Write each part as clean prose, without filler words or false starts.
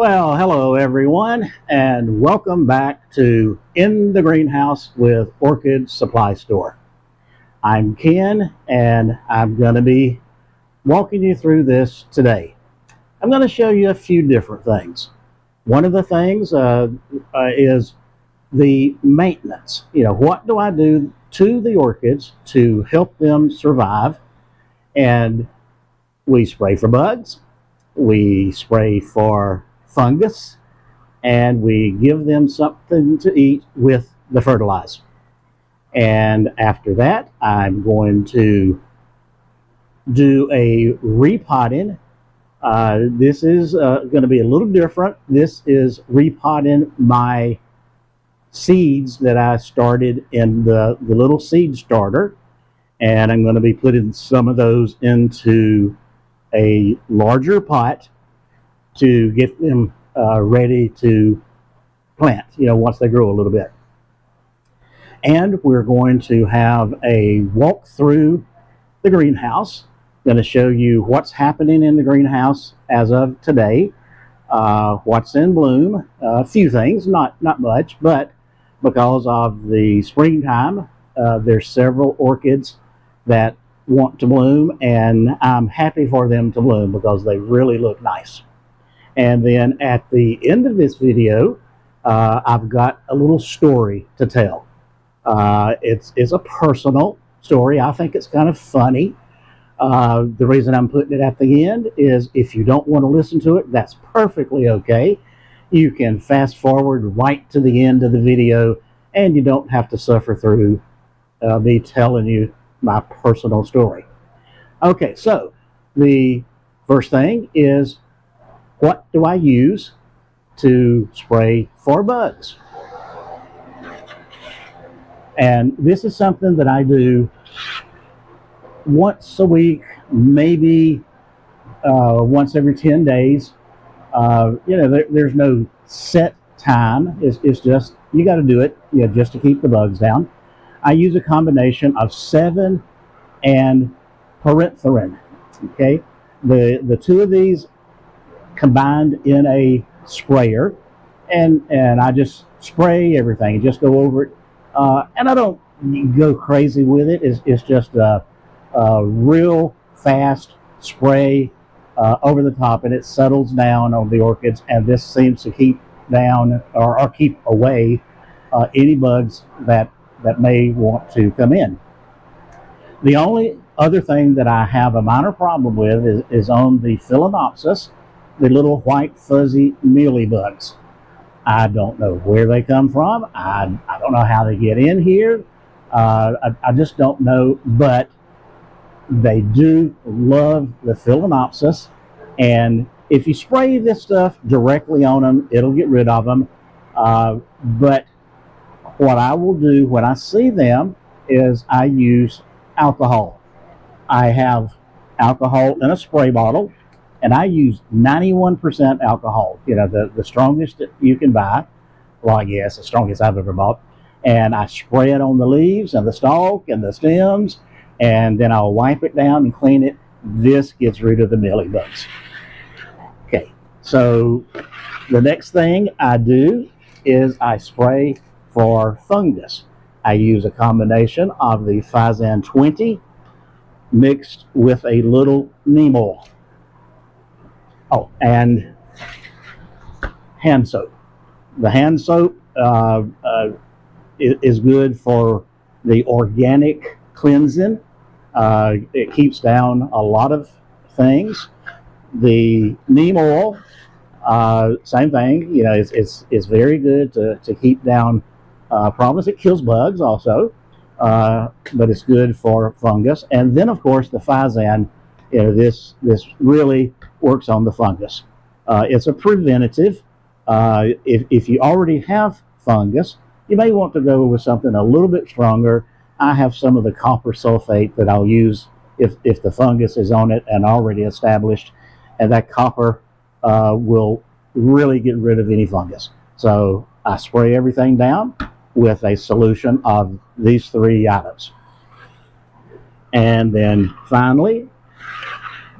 Well, hello everyone, and welcome back to In the Greenhouse with Orchid Supply Store. I'm Ken, and I'm going to be walking you through this today. I'm going to show you a few different things. One of the things is the maintenance. What do I do to the orchids to help them survive? And we spray for bugs, we spray for fungus, and we give them something to eat with the fertilizer. And after that, I'm going to do a repotting. This is going to be a little different. This is repotting my seeds that I started in the little seed starter. And I'm going to be putting some of those into a larger pot to get them ready to plant, once they grow a little bit. And we're going to have a walk through the greenhouse. Going to show you what's happening in the greenhouse as of today, what's in bloom, a few things, not much, but because of the springtime, there's several orchids that want to bloom, and I'm happy for them to bloom because they really look nice. And then at the end of this video, I've got a little story to tell. It's a personal story. I think it's kind of funny. The reason I'm putting it at the end is if you don't want to listen to it, that's perfectly okay. You can fast forward right to the end of the video, and you don't have to suffer through me telling you my personal story. Okay, so the first thing is, what do I use to spray for bugs? And this is something that I do once a week, maybe once every 10 days. There's no set time. It's just, you got to do it, just to keep the bugs down. I use a combination of 7 and pyrethrin. Okay, the two of these combined in a sprayer, and I just spray everything, just go over it, and I don't go crazy with it. It's just a real fast spray over the top, and it settles down on the orchids, and this seems to keep down or keep away any bugs that may want to come in. The only other thing that I have a minor problem with is on the Phalaenopsis, the little white fuzzy mealy bugs. I don't know where they come from. I don't know how they get in here. I just don't know, but they do love the Phalaenopsis, and if you spray this stuff directly on them, it'll get rid of them. But what I will do when I see them is I use alcohol. I have alcohol in a spray bottle, and I use 91% alcohol, the strongest that you can buy. Well, I guess the strongest I've ever bought. And I spray it on the leaves and the stalk and the stems, and then I'll wipe it down and clean it. This gets rid of the mealybugs. Okay, so the next thing I do is I spray for fungus. I use a combination of the Physan 20 mixed with a little neem oil. Oh, and hand soap. The hand soap is good for the organic cleansing. It keeps down a lot of things. The neem oil, same thing. It's very good to keep down problems. It kills bugs also, but it's good for fungus. And then, of course, the Physan. This really works on the fungus. It's a preventative. If you already have fungus, you may want to go with something a little bit stronger. I have some of the copper sulfate that I'll use if the fungus is on it and already established, and that copper will really get rid of any fungus. So I spray everything down with a solution of these 3 items. And then finally,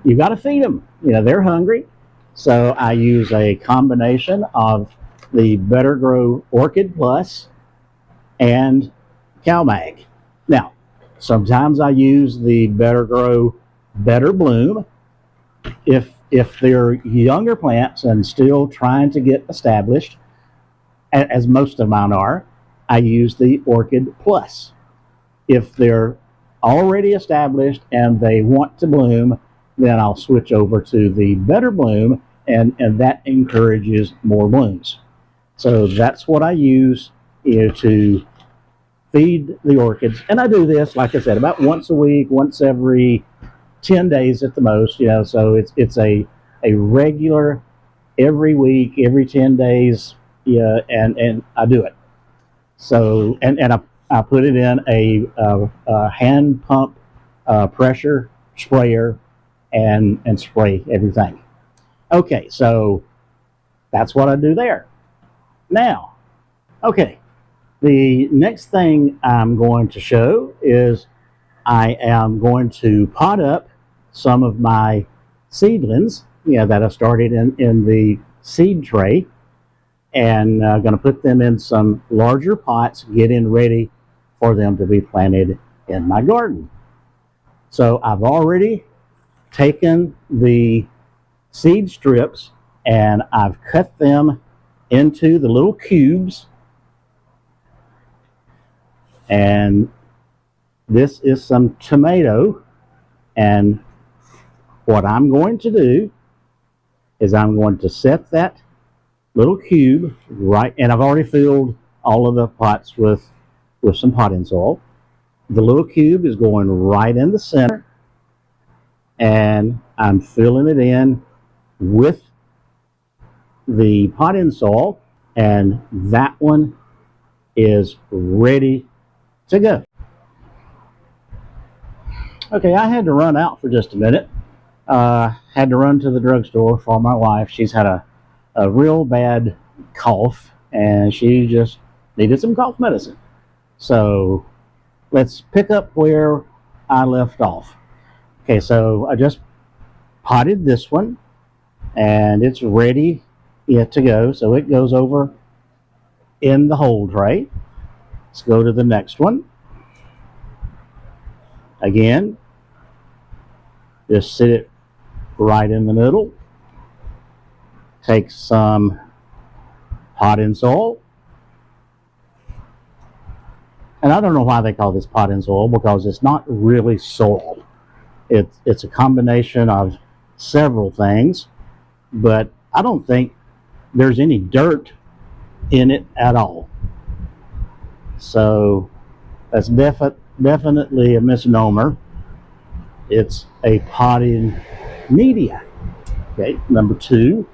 you got to feed them. They're hungry. So I use a combination of the Better Grow Orchid Plus and CalMag. Now, sometimes I use the Better Grow Better Bloom. If they're younger plants and still trying to get established, as most of mine are, I use the Orchid Plus. If they're already established and they want to bloom, then I'll switch over to the Better Bloom, and that encourages more blooms. So that's what I use, to feed the orchids. And I do this, like I said, about once a week, once every 10 days at the most, so it's a regular, every week, every 10 days, yeah, and I do it. So, and I put it in a hand pump pressure sprayer, and spray everything. Okay, so that's what I do there. Now, okay, the next thing I'm going to show is I am going to pot up some of my seedlings, that I started in the seed tray, and going to put them in some larger pots, getting ready for them to be planted in my garden. So I've already taken the seed strips and I've cut them into the little cubes, and this is some tomato, and what I'm going to do is I'm going to set that little cube right, and I've already filled all of the pots with some potting soil. The little cube is going right in the center, and I'm filling it in with the potting soil, and that one is ready to go. Okay, I had to run out for just a minute. Had to run to the drugstore for my wife. She's had a real bad cough, and she just needed some cough medicine. So let's pick up where I left off. Okay, so I just potted this one, and it's ready yet to go. So it goes over in the whole tray. Let's go to the next one. Again, just sit it right in the middle. Take some potting soil. And I don't know why they call this potting soil, because it's not really soil. It's a combination of several things, but I don't think there's any dirt in it at all. So that's definitely a misnomer. It's a potting media. Okay, number 2.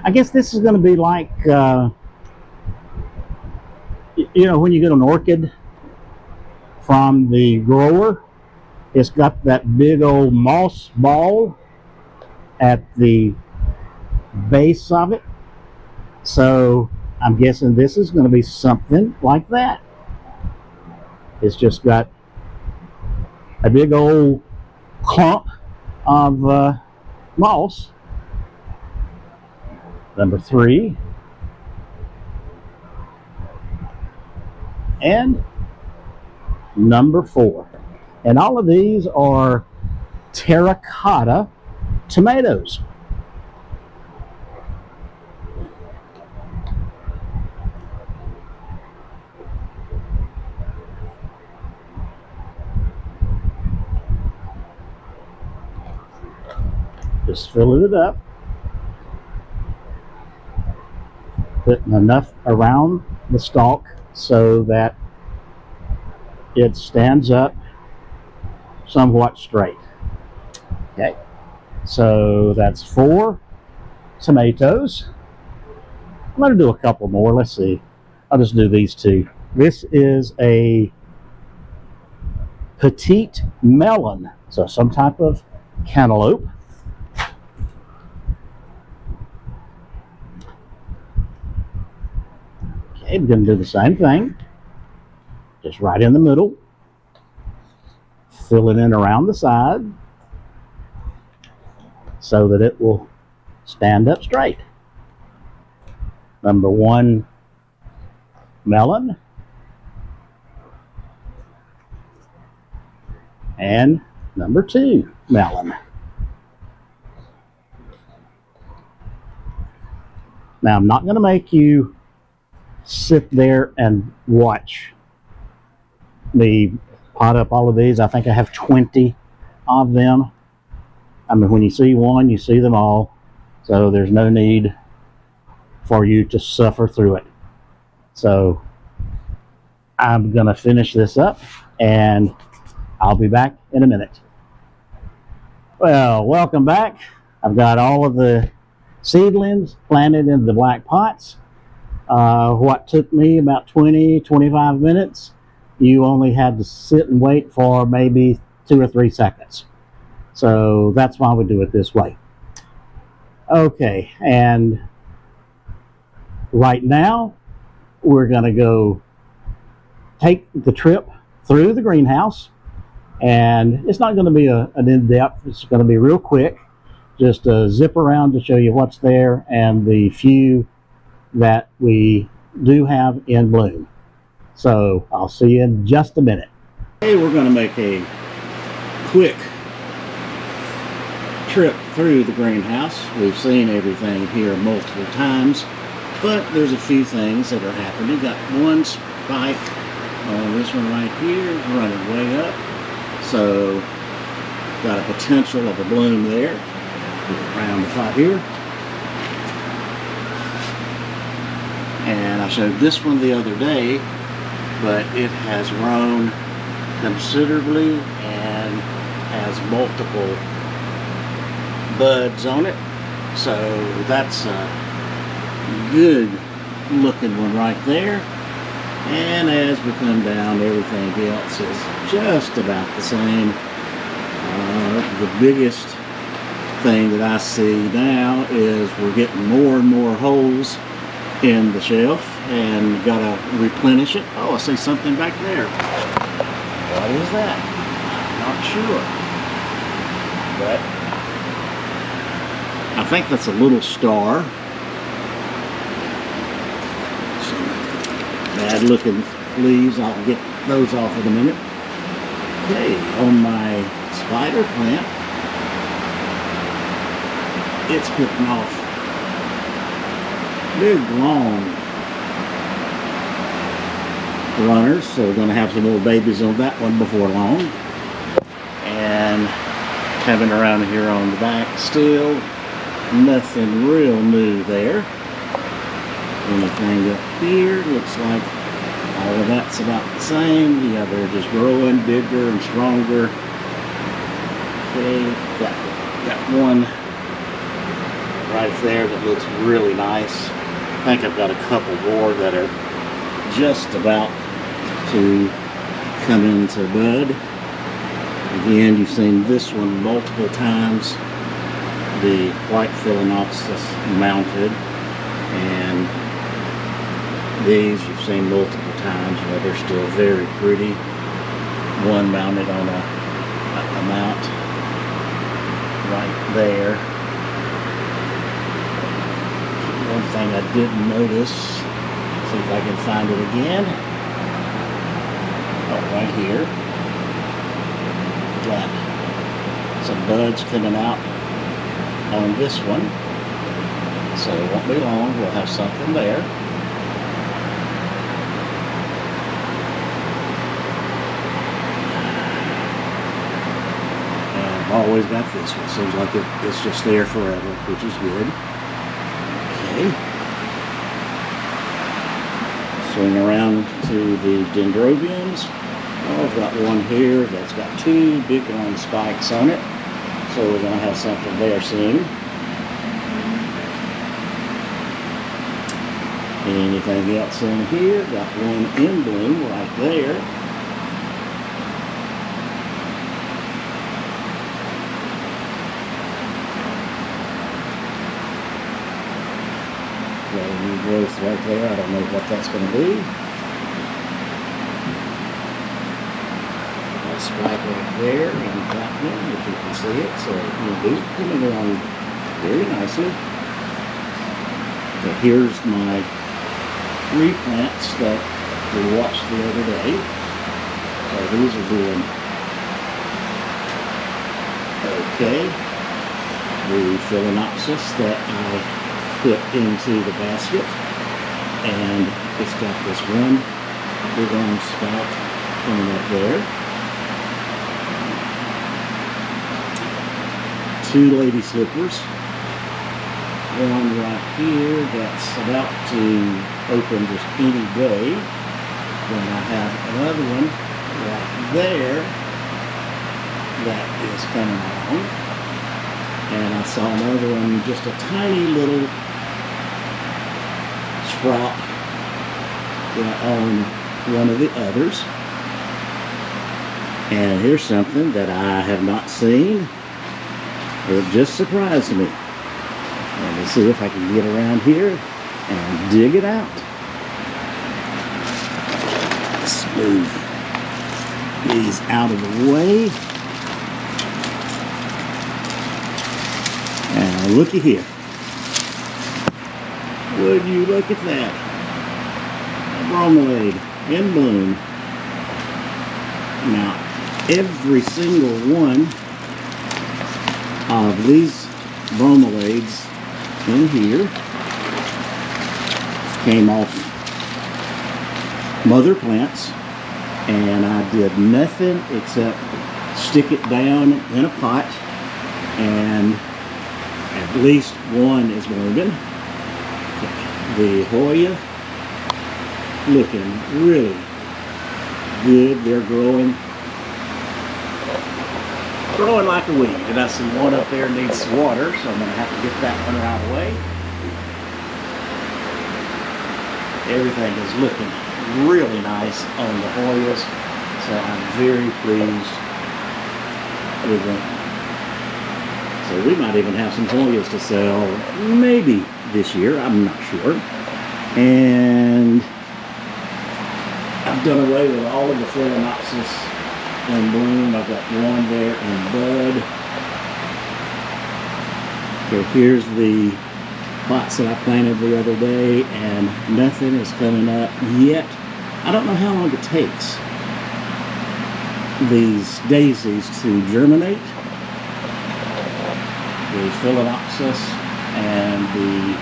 I guess this is going to be like, when you get an orchid from the grower, it's got that big old moss ball at the base of it. So I'm guessing this is going to be something like that. It's just got a big old clump of moss. Number 3. And number 4. And all of these are terracotta tomatoes. Just filling it up. Putting enough around the stalk so that it stands up somewhat straight. Okay, so that's 4 tomatoes. I'm going to do a couple more. Let's see. I'll just do these 2. This is a petite melon, so some type of cantaloupe. Okay, we're going to do the same thing, just right in the middle, fill it in around the side so that it will stand up straight. Number 1 melon, and number 2 melon. Now, I'm not going to make you sit there and watch me pot up all of these. I think I have 20 of them. I mean, when you see one, you see them all. So there's no need for you to suffer through it. So I'm going to finish this up and I'll be back in a minute. Well, welcome back. I've got all of the seedlings planted in the black pots. What took me about 20-25 minutes, you only had to sit and wait for maybe 2 or 3 seconds. So that's why we do it this way. Okay, and right now we're going to go take the trip through the greenhouse, and it's not going to be an in-depth, it's going to be real quick, just a zip around to show you what's there and the few that we do have in bloom. So I'll see you in just a minute. Hey, we're going to make a quick trip through the greenhouse. We've seen everything here multiple times, but there's a few things that are happening. Got one spike on this one right here running way up, so got a potential of a bloom there. Around the top here, and I showed this one the other day, but it has grown considerably and has multiple buds on it, so that's a good looking one right there. And as we come down, everything else is just about the same. The biggest thing that I see now is we're getting more and more holes in the shelf and gotta replenish it. Oh, I see something back there. What is that? Not sure, but I think that's a little star. Some bad looking leaves, I'll get those off in a minute. Okay, on my spider plant, it's putting off big long runners, so we're going to have some little babies on that one before long. And coming around here on the back, still nothing real new there. Anything up here looks like all of that's about the same. Yeah, they're just growing bigger and stronger. Okay, got one right there that looks really nice. I think I've got a couple more that are just about to come into bud. Again, you've seen this one multiple times, the white phalaenopsis mounted, and these you've seen multiple times. You know, they're still very pretty. One mounted on a mount right there. One thing I didn't notice, see if I can find it again. Oh, right here. Got some buds coming out on this one. So it won't be long, we'll have something there. And I've always got this one. Seems like it's just there forever, which is good. Swing around to the dendrobiums. Oh, I've got one here that's got 2 big long spikes on it, so we're going to have something there soon. Anything else in here? Got one in bloom right there. Got a new growth right there. I don't know what that's going to be. A spike right there and that one, if you can see it. So these are coming along very nicely. Okay, here's my replants that we watched the other day. So these are doing okay. The Phalaenopsis that I put into the basket, and it's got this one big orange spot coming up there. Two lady slippers. One right here that's about to open just any day. Then I have another one right there that is coming along. And I saw another one, just a tiny little sprout on one of the others. And here's something that I have not seen. It just surprised me. Let me see if I can get around here and dig it out. Smooth these out of the way. And looky here. Would you look at that? A bromelaid in bloom. Now, every single one of these bromelaids in here came off mother plants, and I did nothing except stick it down in a pot, and at least one is blooming. The Hoya looking really good. They're growing like a weed. And I see one up there needs some water, so I'm going to have to get that one right away. Everything is looking really nice on the Hoyas, so I'm very pleased with them. So we might even have some Hoyas to sell maybe this year, I'm not sure. And I've done away with all of the Phalaenopsis in bloom. I've got one there in bud. Okay, here's the pots that I planted the other day, and nothing is coming up yet. I don't know how long it takes these daisies to germinate. The Phalaenopsis and the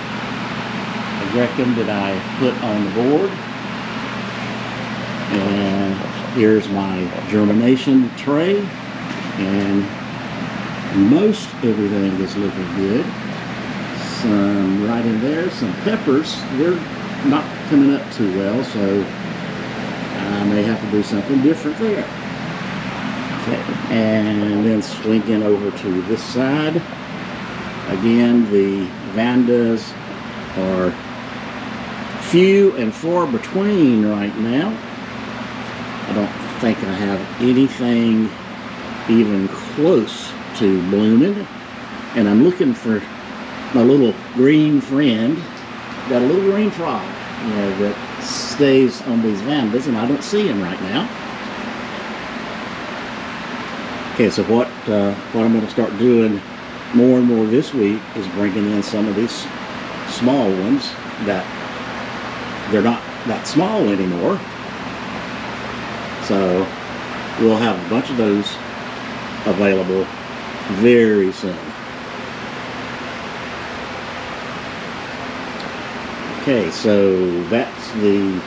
Agrecum that I put on the board. And here's my germination tray, and most everything is looking good. Some right in there, some peppers, they're not coming up too well, so I may have to do something different there. Okay, and then swinging over to this side. Again, the Vandas are few and far between right now. I don't think I have anything even close to blooming. And I'm looking for my little green friend. Got a little green frog, that stays on these Vandas, and I don't see him right now. Okay, so what I'm going to start doing more and more this week is bringing in some of these small ones that they're not that small anymore. So we'll have a bunch of those available very soon. Okay, so that's the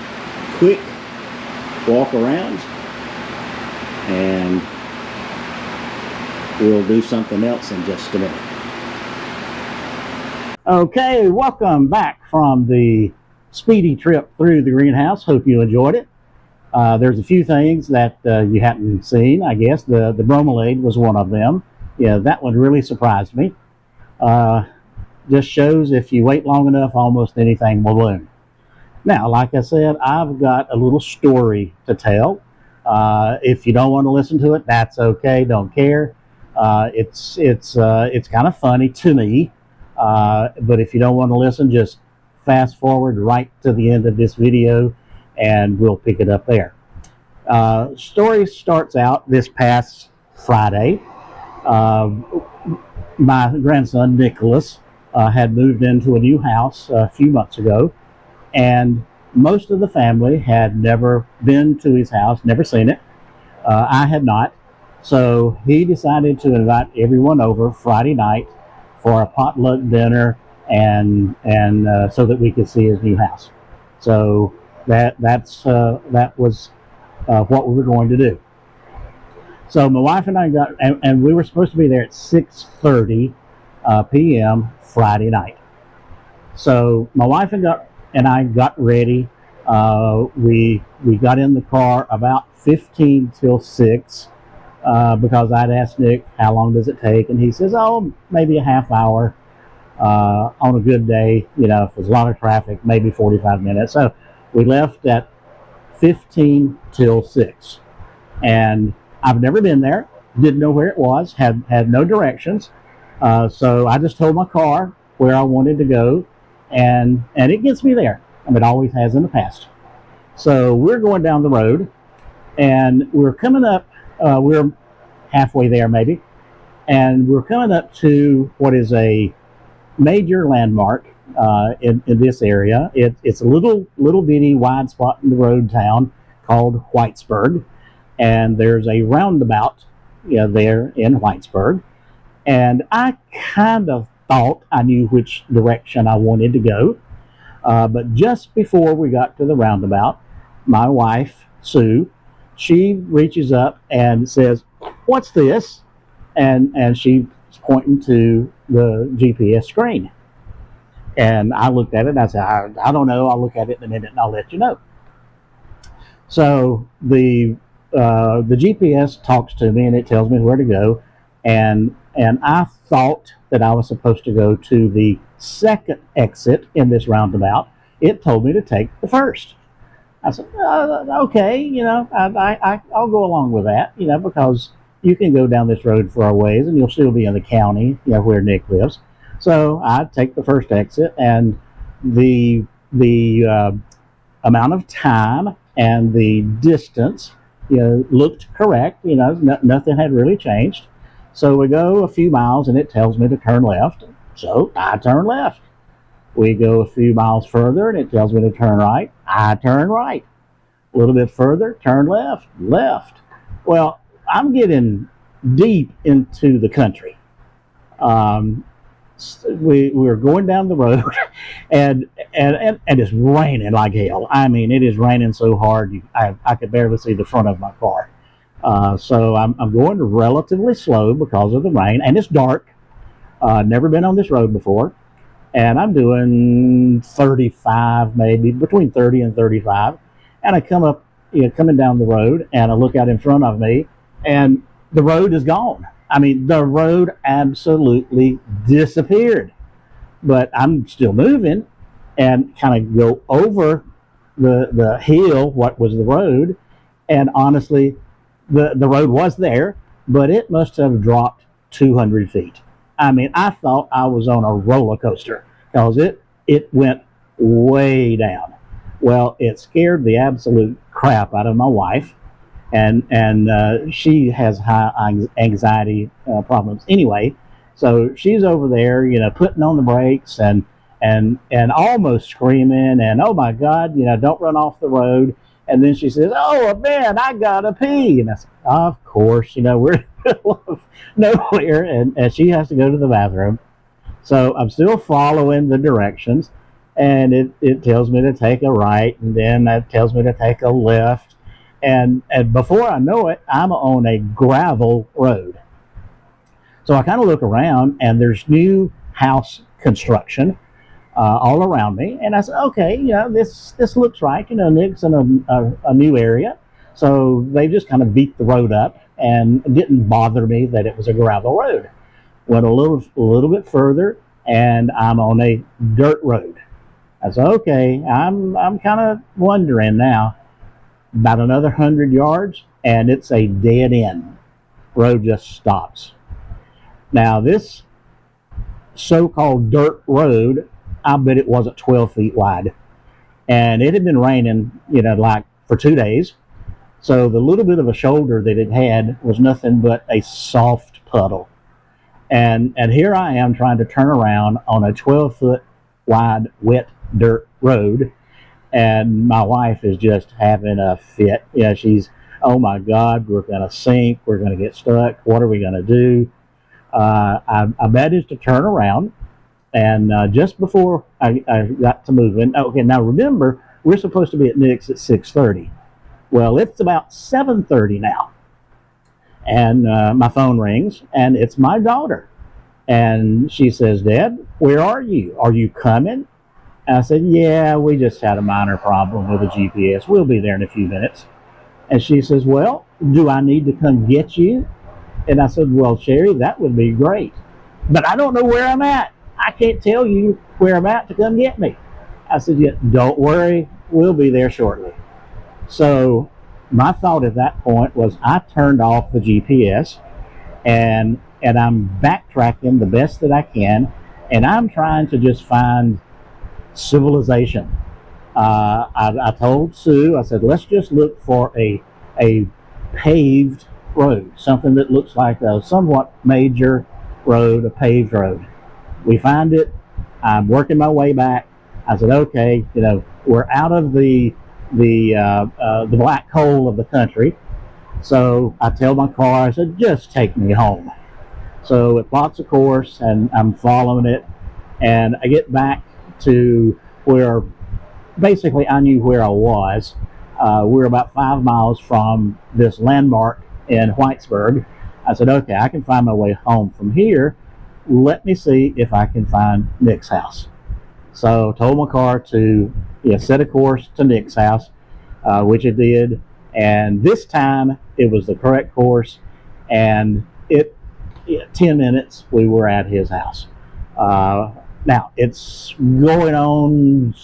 quick walk around, and we'll do something else in just a minute. Okay, welcome back from the speedy trip through the greenhouse. Hope you enjoyed it. There's a few things that you hadn't seen. I guess the bromelaid was one of them. Yeah, that one really surprised me. Just shows if you wait long enough, almost anything will bloom. Now, like I said, I've got a little story to tell. If you don't want to listen to it, that's okay. Don't care. It's kind of funny to me. But if you don't want to listen, just fast forward right to the end of this video and we'll pick it up there. Story starts out this past Friday. My grandson Nicholas had moved into a new house a few months ago, and most of the family had never been to his house, never seen it. I had not. So he decided to invite everyone over Friday night for a potluck dinner and so that we could see his new house. So that was what we were going to do. So my wife and I got, and we were supposed to be there at 6:30 p.m. Friday night. So my wife and I got ready. We got in the car about 15 till 6 because I'd asked Nick how long does it take, and he says, oh, maybe a half hour on a good day. You know, if there's a lot of traffic, maybe 45 minutes. So we left at 15 till 6, and I've never been there, didn't know where it was, had no directions. So I just told my car where I wanted to go, and it gets me there. I mean, it always has in the past. So we're going down the road, and we're coming up, we're halfway there maybe, and we're coming up to what is a major landmark in this area. It's a little bitty wide spot in the road town called Whitesburg, and there's a roundabout there in Whitesburg, and I kind of thought I knew which direction I wanted to go, but just before we got to the roundabout, my wife Sue, she reaches up and says, what's this? And she's pointing to the GPS screen. And I looked at it and I said, I don't know, I'll look at it in a minute and I'll let you know. So the GPS talks to me and it tells me where to go, and I thought that I was supposed to go to the second exit in this roundabout. It told me to take the first. I said, okay, I'll go along with that, because you can go down this road for a ways and you'll still be in the county, where Nick lives. So I take the first exit, and the amount of time and the distance, looked correct. Nothing had really changed. So we go a few miles and it tells me to turn left. So I turn left. We go a few miles further and it tells me to turn right. I turn right. A little bit further, turn left. Well, I'm getting deep into the country. We were going down the road, and it's raining like hell. I mean, it is raining so hard I could barely see the front of my car. So I'm going relatively slow because of the rain, and it's dark. Never been on this road before, and I'm doing 35, maybe between 30 and 35. And I come up, coming down the road, and I look out in front of me, and the road is gone. I mean, the road absolutely disappeared. But I'm still moving and kind of go over the hill, what was the road, and honestly, the road was there, but it must have dropped 200 feet. I mean, I thought I was on a roller coaster because it went way down. Well, it scared the absolute crap out of my wife, and she has high anxiety problems anyway. So she's over there, putting on the brakes and almost screaming, and oh my God, don't run off the road. And then she says, oh man, I gotta pee. And I said, of course, we're in the middle of nowhere, and she has to go to the bathroom. So I'm still following the directions, and it tells me to take a right, and then that tells me to take a left. And before I know it, I'm on a gravel road. So I kind of look around, and there's new house construction all around me. And I said, okay, this looks right. Nick's in a new area. So they just kind of beat the road up, and it didn't bother me that it was a gravel road. Went a little bit further, and I'm on a dirt road. I said, okay, I'm kind of wondering now. About another 100 yards, and it's a dead end. Road just stops. Now, this so-called dirt road, I bet it wasn't 12 feet wide. And it had been raining, like for 2 days. So the little bit of a shoulder that it had was nothing but a soft puddle. And here I am trying to turn around on a 12-foot wide wet dirt road, and my wife is just having a fit. She's, oh my God, we're going to sink, we're going to get stuck, what are we going to do? I managed to turn around, and just before I got to moving, okay, now remember, we're supposed to be at Nick's at 6:30. Well, it's about 7:30 now, and my phone rings, and it's my daughter. And she says, Dad, where are you? Are you coming? And I said, yeah, we just had a minor problem with the GPS. We'll be there in a few minutes. And she says, well, do I need to come get you? And I said, well, Sherry, that would be great. But I don't know where I'm at. I can't tell you where I'm at to come get me. I said, yeah, don't worry. We'll be there shortly. So my thought at that point was I turned off the GPS, and I'm backtracking the best that I can, and I'm trying to just find civilization. I told Sue, I said, let's just look for a paved road, something that looks like a somewhat major road, a paved road. We find it. I'm working my way back. I said, okay, we're out of the black hole of the country. So I tell my car, I said, just take me home. So it plots a course, and I'm following it, and I get back to where basically I knew where I was. We're about 5 miles from this landmark in Whitesburg. I said, okay, I can find my way home from here. Let me see if I can find Nick's house. So told my car to set a course to Nick's house, which it did. And this time it was the correct course, and 10 minutes we were at his house. Now it's going on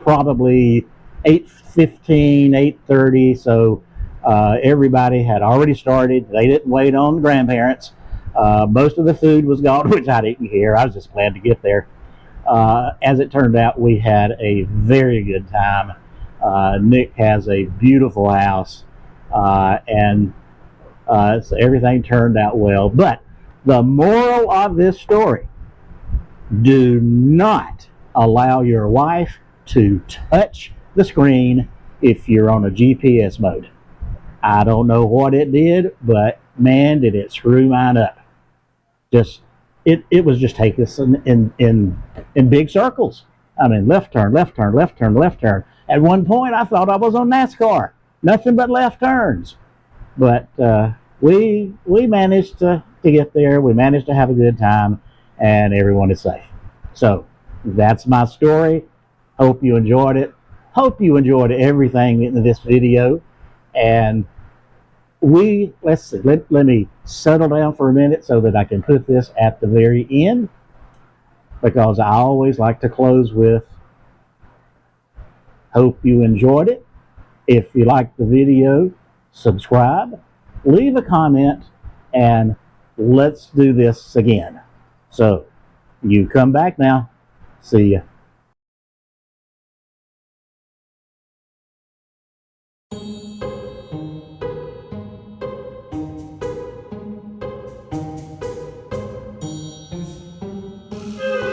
probably 8:15, 8:30, so everybody had already started. They didn't wait on the grandparents. Most of the food was gone, which I didn't care. I was just glad to get there. As it turned out, we had a very good time. Nick has a beautiful house, and so everything turned out well. But the moral of this story, do not allow your wife to touch the screen if you're on a GPS mode. I don't know what it did, but man, did it screw mine up. It was just taking us in big circles. I mean, left turn, left turn, left turn, left turn. At one point, I thought I was on NASCAR. Nothing but left turns. But we managed to get there. We managed to have a good time, and everyone is safe. So that's my story. Hope you enjoyed it. Hope you enjoyed everything in this video. And let's see, let me settle down for a minute so that I can put this at the very end, because I always like to close with, hope you enjoyed it. If you liked the video, subscribe, leave a comment, and let's do this again. So you come back now. See ya.